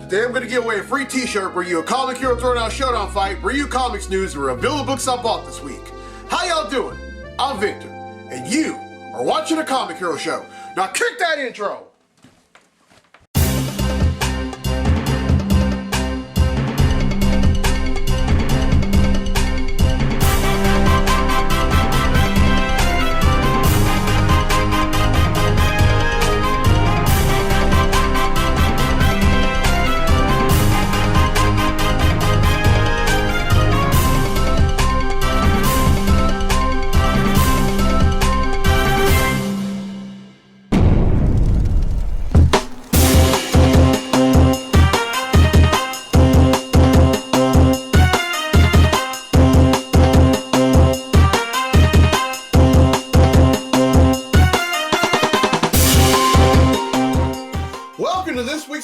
Today I'm going to give away a free t-shirt, bring you a Comic Hero Throwdown Showdown fight, bring you comics news, and reveal the books I bought this week. How y'all doing? I'm Victor, and you are watching a Comic Hero show. Now kick that intro!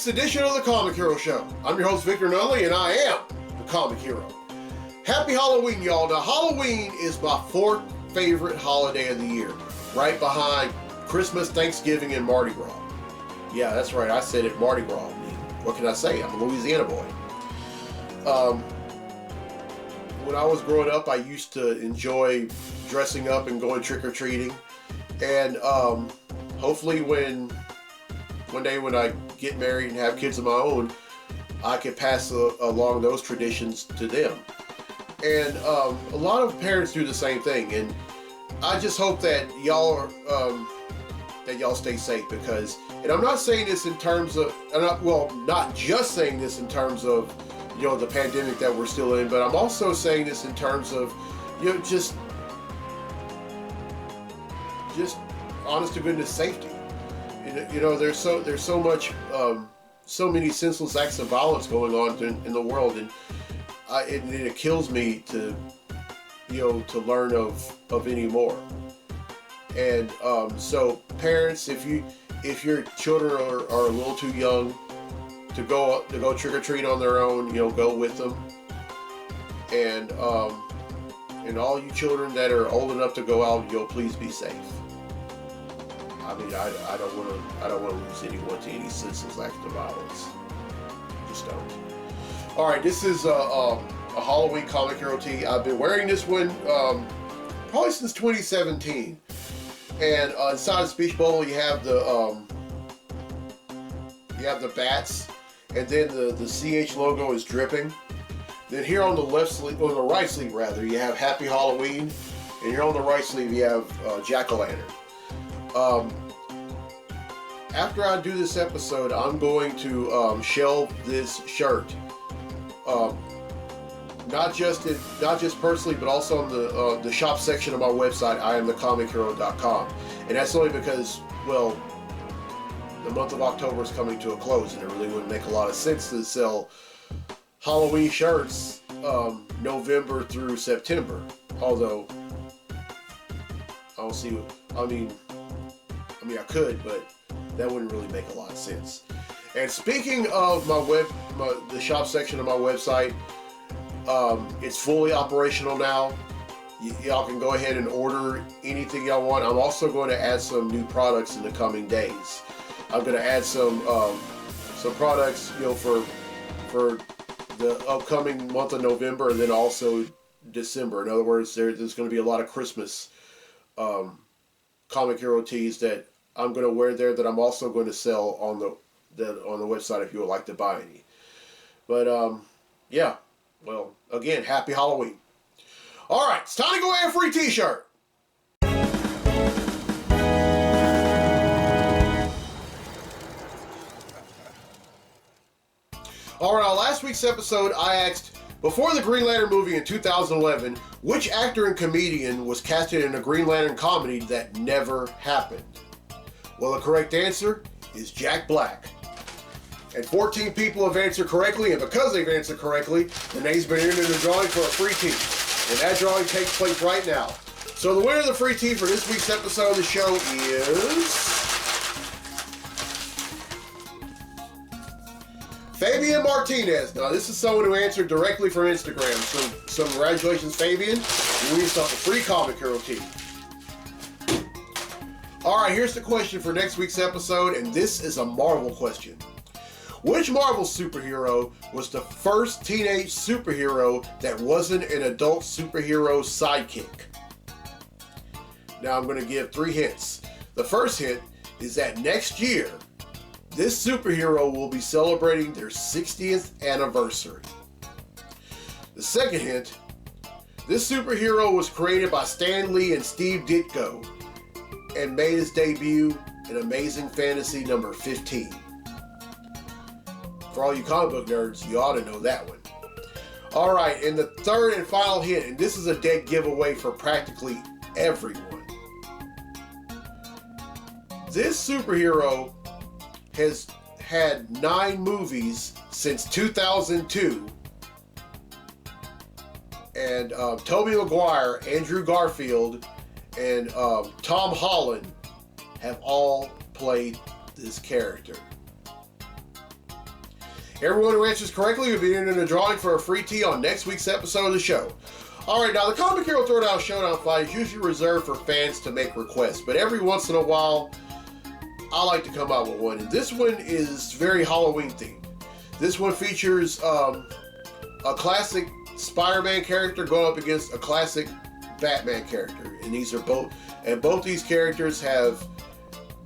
Edition of the Comic Hero Show. I'm your host Victor Nunley, and I am the Comic Hero. Happy Halloween, y'all. Now, Halloween is my fourth favorite holiday of the year, right behind Christmas, Thanksgiving, and Mardi Gras. Yeah, that's right, I said it, Mardi Gras. What can I say? I'm a Louisiana boy. When I was growing up, I used to enjoy dressing up and going trick-or-treating, and hopefully one day when I get married and have kids of my own, I can pass along those traditions to them. And a lot of parents do the same thing, and I just hope that y'all stay safe, because, and I'm not saying this in terms of, not just saying this in terms of, the pandemic that we're still in, but I'm also saying this in terms of, just honest to goodness safety. There's so much, so many senseless acts of violence going on in the world, and it kills me to learn of any more. And so parents, if your children are a little too young to go trick or treat on their own, go with them. And all you children that are old enough to go out, please be safe. I mean, I don't want to lose anyone to any senseless act of violence. Just don't. All right, this is a Halloween Comic Hero tee. I've been wearing this one probably since 2017. And inside the speech bubble, you have the bats, and then the CH logo is dripping. Then here on the left sleeve, or the right sleeve rather, you have Happy Halloween, and here on the right sleeve you have Jack-o'-lantern. After I do this episode, I'm going to shelve this shirt, not just personally, but also on the shop section of my website, IamTheComicHero.com, and that's only because, well, the month of October is coming to a close, and it really wouldn't make a lot of sense to sell Halloween shirts November through September. Although I don't see. I mean, I could, but that wouldn't really make a lot of sense. And speaking of the shop section of my website, it's fully operational now. Y'all can go ahead and order anything y'all want. I'm also going to add some new products in the coming days. I'm going to add some products, for the upcoming month of November, and then also December. In other words, there's going to be a lot of Christmas Comic Hero tees that I'm going to wear there, that I'm also going to sell on the website if you would like to buy any. But yeah, well, again, happy Halloween. All right, it's time to go get a free t-shirt. All right, on last week's episode, I asked, before the Green Lantern movie in 2011, which actor and comedian was casted in a Green Lantern comedy that never happened? Well, the correct answer is Jack Black. And 14 people have answered correctly, and because they've answered correctly, the name's been entered in the drawing for a free tee. And that drawing takes place right now. So the winner of the free tee for this week's episode of the show is Fabian Martinez. Now, this is someone who answered directly from Instagram. So congratulations, Fabian. You win yourself a free Comic Hero tee. All right, here's the question for next week's episode, and this is a Marvel question. Which Marvel superhero was the first teenage superhero that wasn't an adult superhero sidekick? Now I'm going to give 3 hints. The first hint is that next year, this superhero will be celebrating their 60th anniversary. The second hint, this superhero was created by Stan Lee and Steve Ditko and made his debut in Amazing Fantasy number 15. For all you comic book nerds, you ought to know that one. Alright, and the third and final hint, and this is a dead giveaway for practically everyone. This superhero has had 9 movies since 2002. And Tobey Maguire, Andrew Garfield, and Tom Holland have all played this character. Everyone who answers correctly will be entered in a drawing for a free tee on next week's episode of the show. Alright, now the Comic Hero Throwdown Showdown fight is usually reserved for fans to make requests, but every once in a while, I like to come out with one. And this one is very Halloween themed. This one features a classic Spider-Man character going up against a classic Batman character. And both these characters have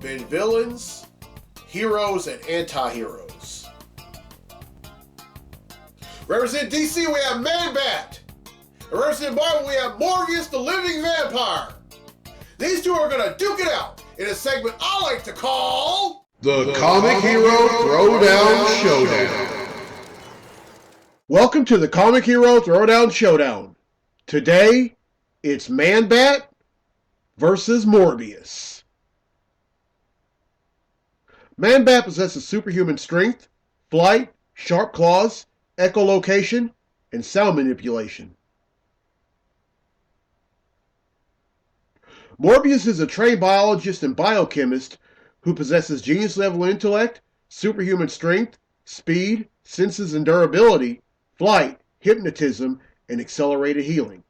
been villains, heroes, and anti-heroes. Representing DC, we have Man-Bat. And representing Marvel, we have Morbius, the living vampire. These two are going to duke it out in a segment I like to call The Comic Hero Throwdown Showdown. Welcome to the Comic Hero Throwdown Showdown. Today, it's Man-Bat versus Morbius. Man-Bat possesses superhuman strength, flight, sharp claws, echolocation, and sound manipulation. Morbius is a trained biologist and biochemist who possesses genius-level intellect, superhuman strength, speed, senses and durability, flight, hypnotism, and accelerated healing.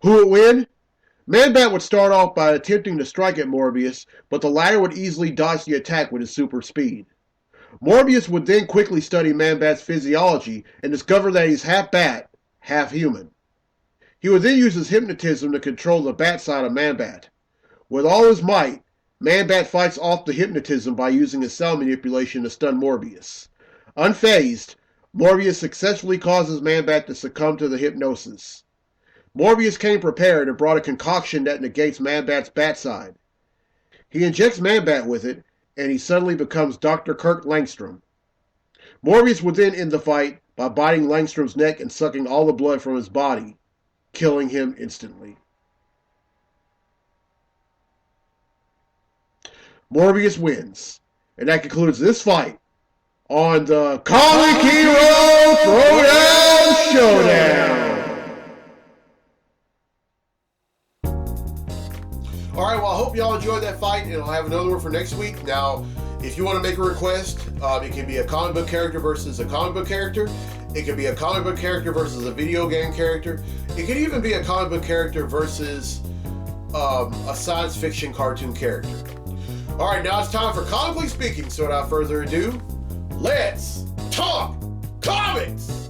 Who would win? Man-Bat would start off by attempting to strike at Morbius, but the latter would easily dodge the attack with his super speed. Morbius would then quickly study Man-Bat's physiology and discover that he's half bat, half human. He would then use his hypnotism to control the bat side of Man-Bat. With all his might, Man-Bat fights off the hypnotism by using his sound manipulation to stun Morbius. Unfazed, Morbius successfully causes Man-Bat to succumb to the hypnosis. Morbius came prepared and brought a concoction that negates Man-Bat's bat side. He injects Man-Bat with it, and he suddenly becomes Dr. Kirk Langstrom. Morbius would then end the fight by biting Langstrom's neck and sucking all the blood from his body, killing him instantly. Morbius wins, and that concludes this fight on the Comic Hero Throwdown Showdown. Alright, well, I hope y'all enjoyed that fight, and I'll have another one for next week. Now, if you want to make a request, it can be a comic book character versus a comic book character. It can be a comic book character versus a video game character. It could even be a comic book character versus a science fiction cartoon character. Alright, now it's time for Comically Speaking, so without further ado, let's talk comics!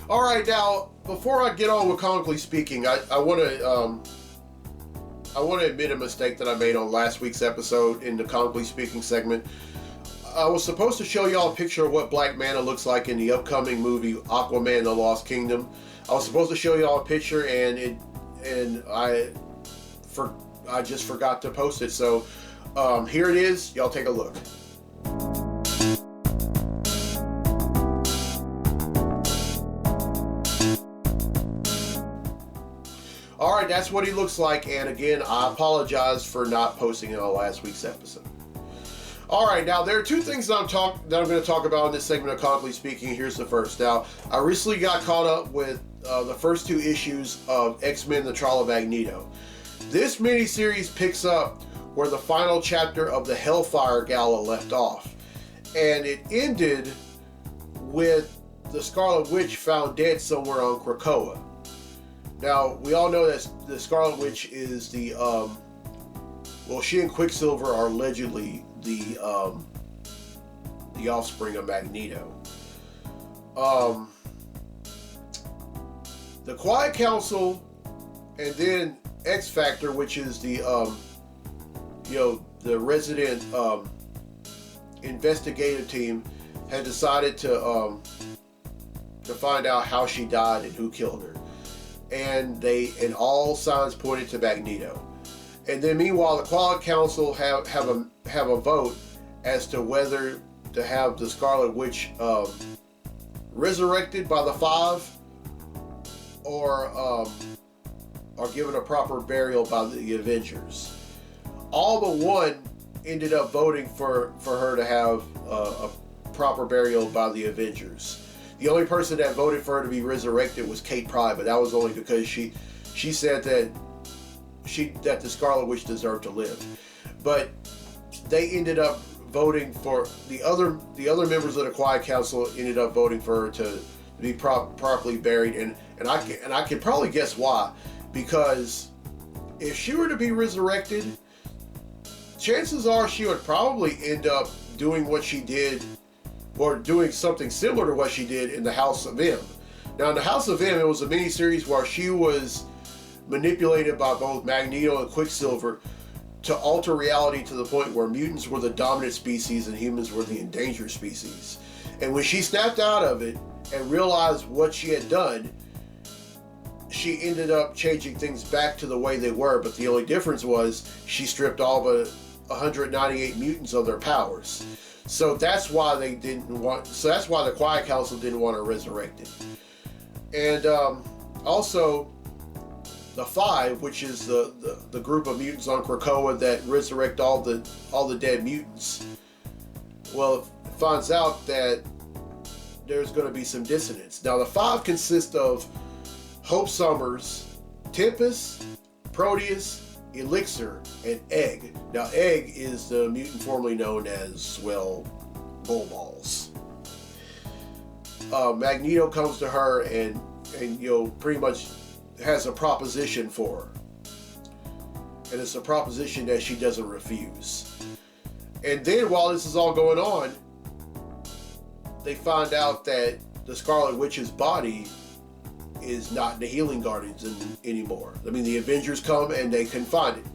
Alright, now, before I get on with Comically Speaking, I want to admit a mistake that I made on last week's episode in the Comically Speaking segment. I was supposed to show y'all a picture of what Black Manta looks like in the upcoming movie Aquaman: The Lost Kingdom. I was supposed to show y'all a picture, and I just forgot to post it. So here it is. Y'all take a look. Alright, that's what he looks like, and again, I apologize for not posting it on last week's episode. Alright, now there are two things that I'm going to talk about in this segment of Comically Speaking. Here's the first. Now, I recently got caught up with the first 2 issues of X-Men: The Trial of Magneto. This miniseries picks up where the final chapter of the Hellfire Gala left off, and it ended with the Scarlet Witch found dead somewhere on Krakoa. Now, we all know that the Scarlet Witch is the, well, she and Quicksilver are allegedly the offspring of Magneto. The Quiet Council, and then X-Factor, which is the, the resident investigative team, had decided to find out how she died and who killed her, and all signs pointed to Magneto. And then meanwhile, the Quiet Council have a vote as to whether to have the Scarlet Witch resurrected by the Five, or given a proper burial by the Avengers. All but one ended up voting for her to have a proper burial by the Avengers. The only person that voted for her to be resurrected was Kate Pryde, but that was only because she said that the Scarlet Witch deserved to live. But they ended up voting for the other members of the Quiet Council ended up voting for her to be properly buried, and I can probably guess why. Because if she were to be resurrected, chances are she would probably end up doing what she did, or doing something similar to what she did in the House of M. Now, in the House of M, it was a mini-series where she was manipulated by both Magneto and Quicksilver to alter reality to the point where mutants were the dominant species and humans were the endangered species. And when she snapped out of it and realized what she had done, she ended up changing things back to the way they were, but the only difference was she stripped all but 198 mutants of their powers. So that's why that's why the Quiet Council didn't want her resurrected. And also, the Five, which is the group of mutants on Krakoa that resurrect all the dead mutants, well, it finds out that there's going to be some dissonance. Now, the Five consist of Hope Summers, Tempest, Proteus, Elixir, and Egg. Now, Egg is the mutant formerly known as, well, Bullballs. Magneto comes to her and pretty much has a proposition for her. And it's a proposition that she doesn't refuse. And then while this is all going on, they find out that the Scarlet Witch's body is not in the Healing Gardens anymore. I mean, the Avengers come and they can find it.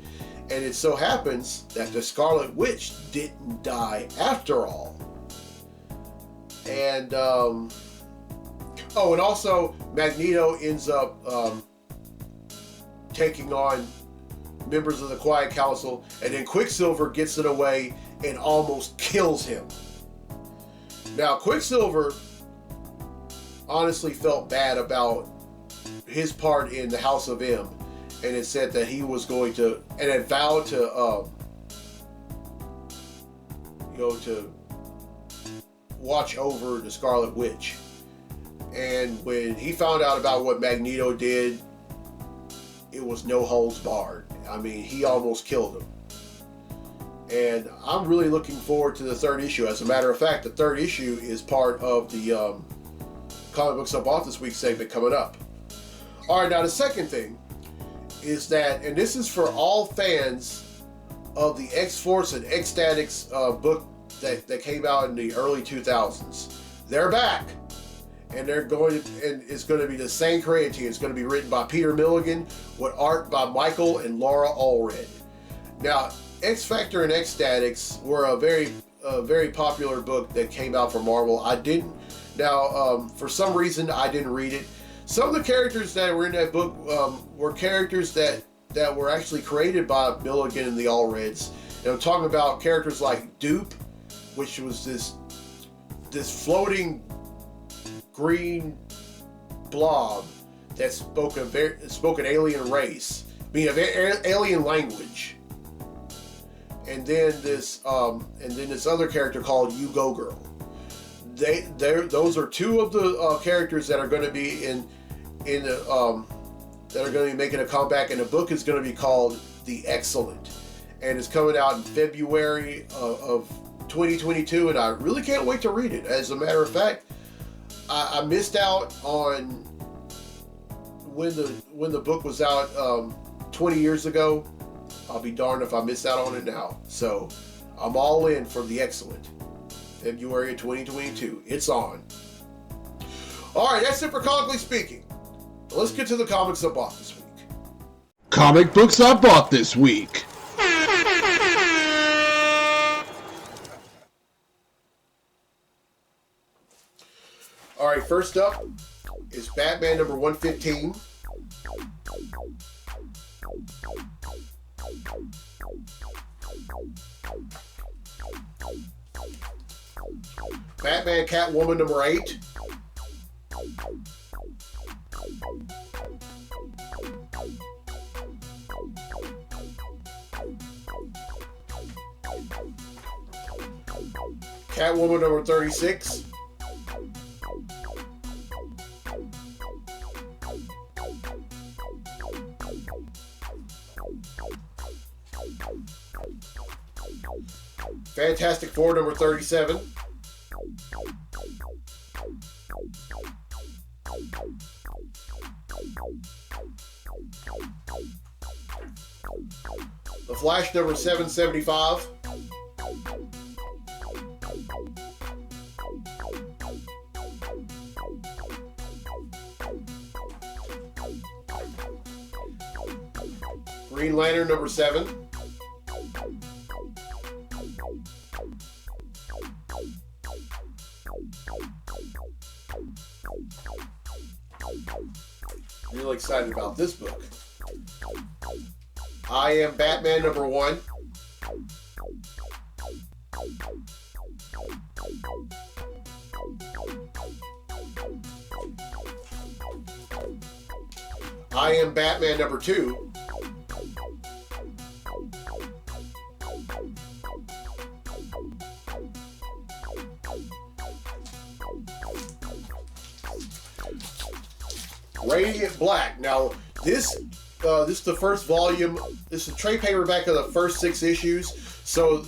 And it so happens that the Scarlet Witch didn't die after all. And, and also Magneto ends up taking on members of the Quiet Council, and then Quicksilver gets in the way and almost kills him. Now, Quicksilver honestly felt bad about his part in the House of M, and it said that he was going to, and had vowed to, to watch over the Scarlet Witch. And when he found out about what Magneto did, it was no holds barred. I mean, he almost killed him. And I'm really looking forward to the third issue. As a matter of fact, the third issue is part of the Comic Books I Bought This Week segment coming up. Alright, now the second thing is that, and this is for all fans of the X-Force and X-Statix book that came out in the early 2000s. They're back. And it's going to be the same creative team. It's going to be written by Peter Milligan with art by Michael and Laura Allred. Now, X-Factor and X-Statix were a very popular book that came out from Marvel. For some reason, I didn't read it. Some of the characters that were in that book were characters that were actually created by Milligan and the Allreds. And I'm talking about characters like Dupe, which was this floating green blob that spoke an alien race, meaning an alien language. And then this other character called You Go Girl. Those are two of the characters that are going to be that are going to be making a comeback, and the book is going to be called The Excellent, and it's coming out in February of 2022, and I really can't wait to read it. As a matter of fact, I missed out on when the book was out 20 years ago. I'll be darned if I miss out on it now. So I'm all in for the excellent February of 2022. It's on. All right, that's it for Comically Speaking. Let's get to the comics I bought this week. Comic books I bought this week. All right, first up is Batman number 115. Batman Catwoman number 8. Catwoman number 36. Fantastic Four number 37. The Flash number 775. Green Lantern number 7. Really excited about this book. I Am Batman number 1. I Am Batman number 2. Radiant Black. Now, this is the first volume. This is a trade paperback of the first 6 issues. So,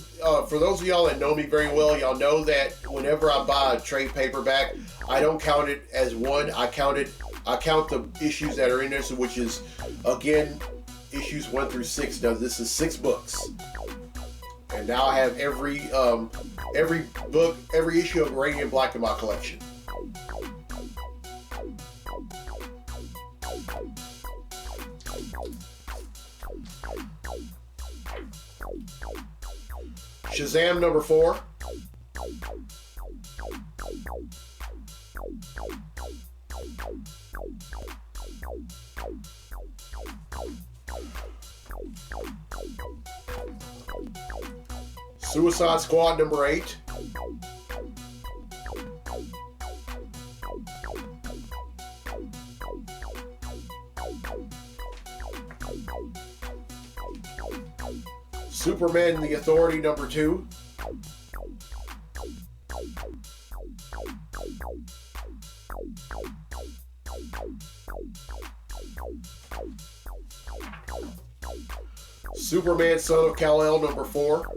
for those of y'all that know me very well, y'all know that whenever I buy a trade paperback, I don't count it as one. I count the issues that are in there, so which is, again, issues 1 through 6. Now, this is 6 books. And now I have every book, every issue of Radiant Black in my collection. Shazam number 4. Suicide Squad number 8. Superman and the Authority number 2. Superman Son of Kal-El number 4.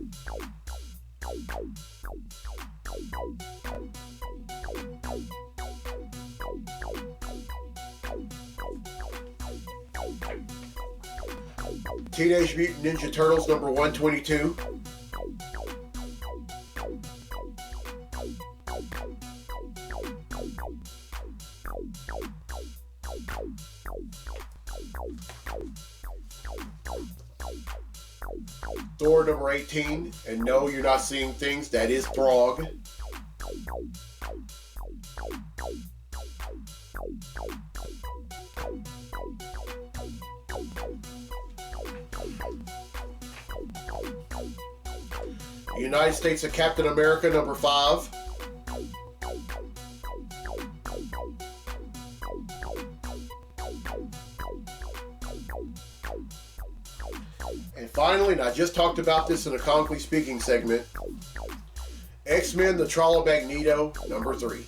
Teenage Mutant Ninja Turtles number 122. Thor number 18. And no, you're not seeing things. That is Throg. United States of Captain America number 5. And finally, and I just talked about this in a Comically Speaking segment, X-Men the Trial of Magneto number 3.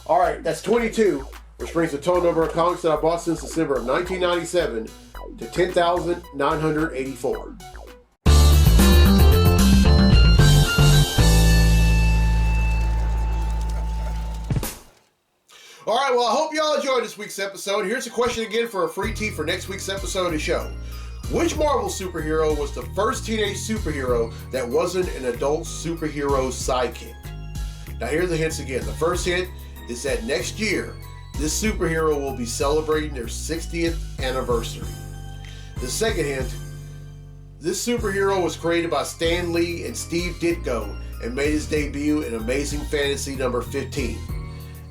Alright, that's 22, which brings the total number of comics that I bought since December of 1997 to 10,984. All right, well, I hope y'all enjoyed this week's episode. Here's a question again for a free tee for next week's episode of the show. Which Marvel superhero was the first teenage superhero that wasn't an adult superhero sidekick? Now, here are the hints again. The first hint is that next year, this superhero will be celebrating their 60th anniversary. The second hint, this superhero was created by Stan Lee and Steve Ditko and made his debut in Amazing Fantasy number 15.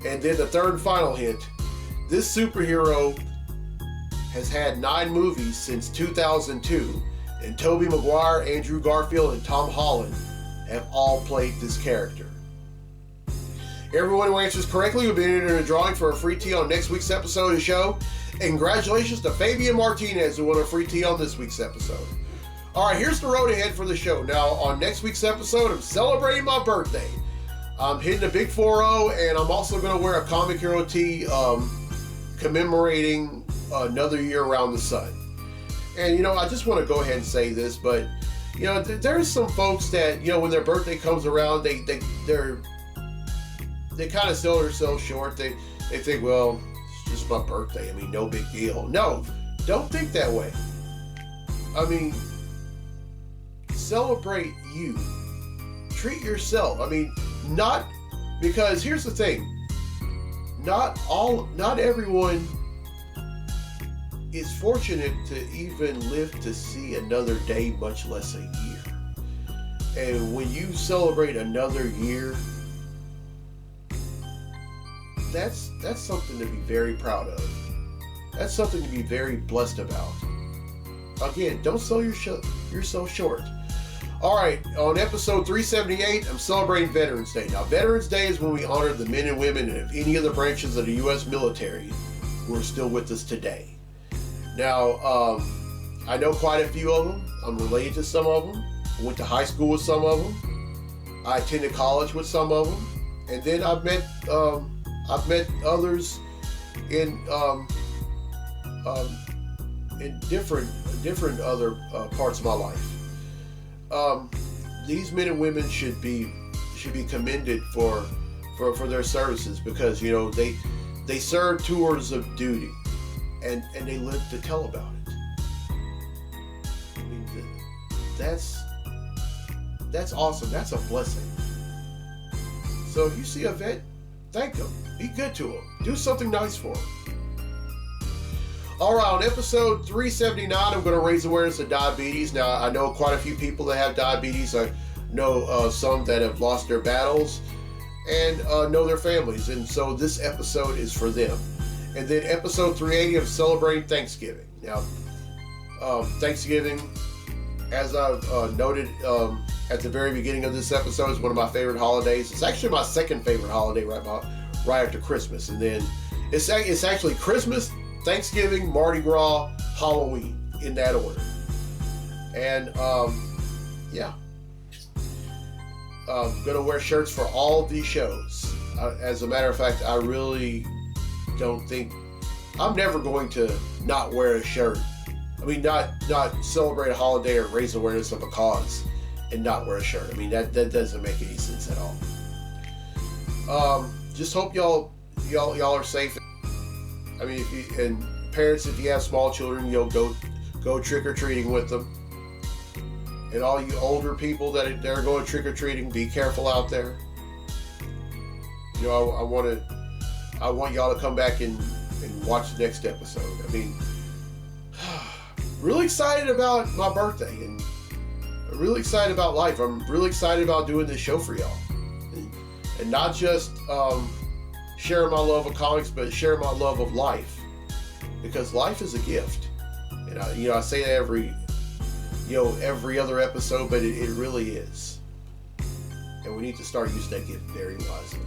And then the third and final hint, this superhero has had 9 movies since 2002, and Tobey Maguire, Andrew Garfield, and Tom Holland have all played this character. Everyone who answers correctly will be entered in a drawing for a free tee on next week's episode of the show. And congratulations to Fabian Martinez, who won a free tee on this week's episode. Alright, here's the road ahead for the show. Now, on next week's episode, I'm celebrating my birthday. I'm hitting a big 4-0, and I'm also going to wear a Comic Hero tee commemorating another year around the sun. And, you know, I just want to go ahead and say this, but, you know, there's some folks that, you know, when their birthday comes around, they kind of sell themselves short. They think, well, it's just my birthday. I mean, no big deal. No, don't think that way. I mean, celebrate you. Treat yourself. I mean, not because here's the thing. Not everyone is fortunate to even live to see another day, much less a year. And when you celebrate another year, that's something to be very proud of. That's something to be very blessed about. Again, don't sell yourself short. All right, on episode 378, I'm celebrating Veterans Day. Now, Veterans Day is when we honor the men and women of any of the branches of the U.S. military who are still with us today. Now, I know quite a few of them. I'm related to some of them. I went to high school with some of them. I attended college with some of them. And then I've met others in different other parts of my life. These men and women should be commended for their services, because, you know, they serve tours of duty, and they live to tell about it. I mean, that's awesome. That's a blessing. So if you see a vet, thank them. Be good to them. Do something nice for them. All right, on episode 379, I'm going to raise awareness of diabetes. Now, I know quite a few people that have diabetes. I know some that have lost their battles and know their families. And so this episode is for them. And then episode 380, I'm celebrating Thanksgiving. Now, Thanksgiving, as I've noted at the very beginning of this episode, is one of my favorite holidays. It's actually my second favorite holiday right after Christmas. And then it's actually Christmas, Thanksgiving, Mardi Gras, Halloween, in that order. And yeah, I'm gonna wear shirts for all of these shows. As a matter of fact, I really don't think I'm never going to not wear a shirt. I mean, not celebrate a holiday or raise awareness of a cause and not wear a shirt. I mean, that doesn't make any sense at all. Just hope y'all are safe. I mean, and parents, if you have small children, you'll go trick-or-treating with them. And all you older people that are going trick-or-treating, be careful out there. You know, I want y'all to come back and watch the next episode. I mean, really excited about my birthday, and I'm really excited about life. I'm really excited about doing this show for y'all. And not just sharing my love of comics, but sharing my love of life, because life is a gift. And I say that every other episode, but it really is. And we need to start using that gift very wisely.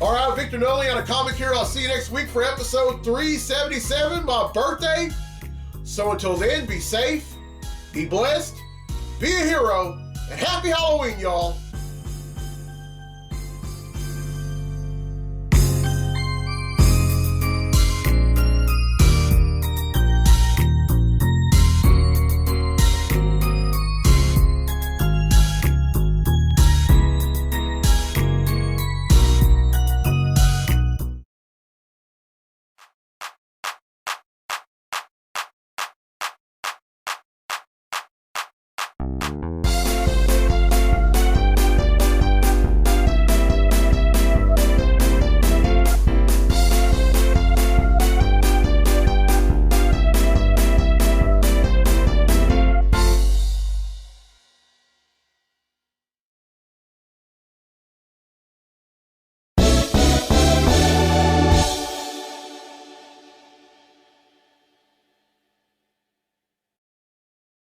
All right, Victor Nolly on A Comic Hero. I'll see you next week for episode 377, my birthday. So until then, be safe, be blessed, be a hero, and happy Halloween, y'all.